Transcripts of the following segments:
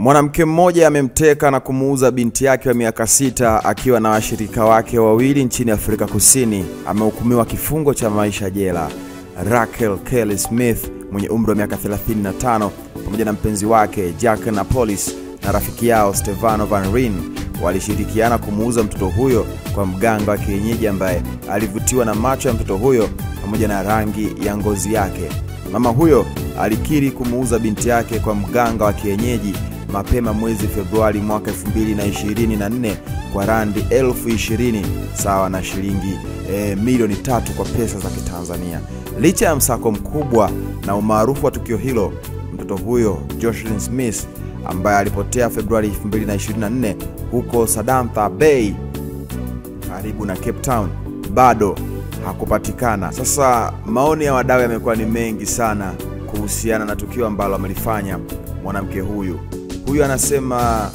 Mwanamke mmoja amemteka na kumuuza binti yake wa miaka 6 akiwa na washirika wake wawili nchini Afrika Kusini. Amehukumiwa kifungo cha maisha jela. Rachel Kelly Smith mwenye umri wa miaka 35 pamoja na mpenzi wake Jack Napolis na rafiki yao Stefano Van Ryn walishirikiana kumuuza mtoto huyo kwa mganga wa kienyeji ambaye alivutiwa na macho ya mtoto huyo pamoja na rangi ya ngozi yake. Mama huyo alikiri kumuuza binti yake kwa mganga wa kienyeji mapema mwezi Februari mwaka 2024 kwa randi 20,000 sawa na shilingi milioni 3 kwa pesa za Kitanzania. Licha ya msako mkubwa na umaarufu wa tukio hilo, mtoto huyo Jocelyn Smith ambaye alipotea Februari 2024 huko Sadantha Bay karibu na Cape Town bado hakupatikana. Sasa maoni ya wadau yamekuwa ni mengi sana kuhusiana na tukio ambalo amelifanya mwanamke huyu. Huyu anasema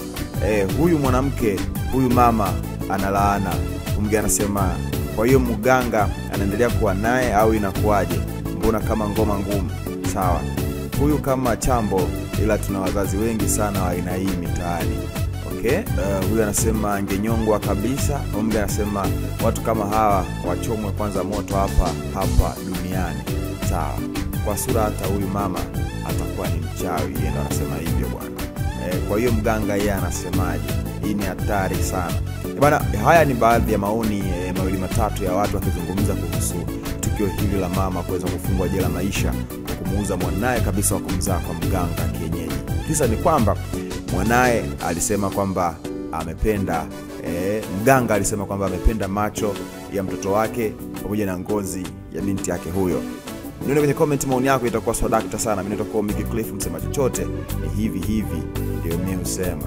huyu mwanamke, huyu mama analaana. Mwingine anasema kwa hiyo mganga anaendelea kuwa naye au inakuaje? Mbona kama ngoma ngumu? Sawa. Huyu kama chambo, ila tuna wazazi wengi sana wa aina hii mitaani. Okay? Huyu anasema angenyongwa kabisa. Mwingine anasema watu kama hawa wachomwe kwanza moto hapa duniani. Sawa. Kwa sura hata huyu mama atakuwa ni mchawi, yeye ndo anasema hivyo bwana. Kwa hiyo mganga yeye anasemaje? Hii ni hatari sana. Bwana, haya ni baadhi ya maoni mawili matatu ya watu wakizungumza kuhusu tukio hili la mama kuweza kufungwa jela maisha kwa kumuuza mwanae kabisa wa kumzaa kwa mganga kienyeji. Kisa ni kwamba mwanae alisema kwamba amependa mganga alisema kwamba amependa macho ya mtoto wake pamoja na ngozi ya binti yake huyo. Nione kwenye comment maoni yako, itakuwa swadakta sana. Mimi nitakuwa Mickey Cliff, msema chochote ni hivi ndio mimi husema.